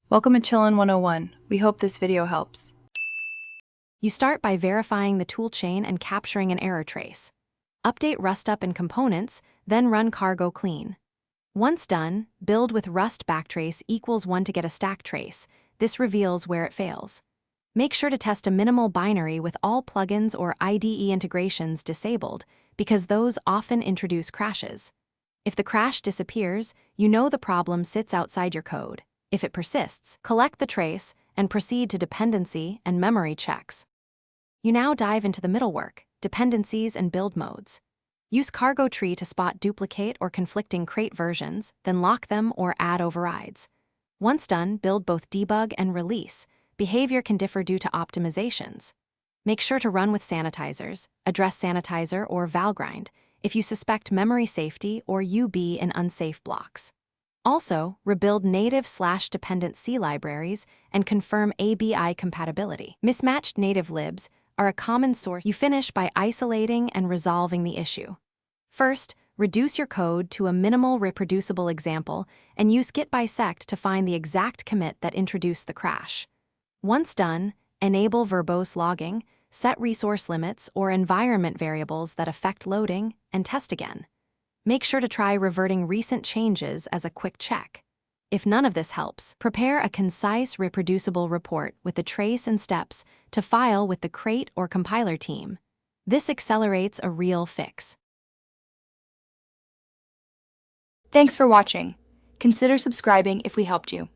Welcome to Chillin' 101. We hope this video helps. You start by verifying the toolchain and capturing an error trace. Update rust up in components, then run cargo clean. Once done, build with rust backtrace equals 1 to get a stack trace. This reveals where it fails. Make sure to test a minimal binary with all plugins or IDE integrations disabled, because those often introduce crashes. If the crash disappears, you know the problem sits outside your code. If it persists, collect the trace and proceed to dependency and memory checks. You now dive into the middlework, dependencies and build modes. Use cargo tree to spot duplicate or conflicting crate versions, then lock them or add overrides. Once done, build both debug and release. Behavior can differ due to optimizations. Make sure to run with sanitizers, address sanitizer or valgrind if you suspect memory safety or UB in unsafe blocks. Also, rebuild native/dependent C libraries and confirm ABI compatibility. Mismatched native libs are a common source. You finish by isolating and resolving the issue. First, reduce your code to a minimal reproducible example and use git bisect to find the exact commit that introduced the crash. Once done, enable verbose logging, set resource limits or environment variables that affect loading, and test again. Make sure to try reverting recent changes as a quick check. If none of this helps, prepare a concise, reproducible report with the trace and steps to file with the crate or compiler team. This accelerates a real fix. Thanks for watching. Consider subscribing if we helped you.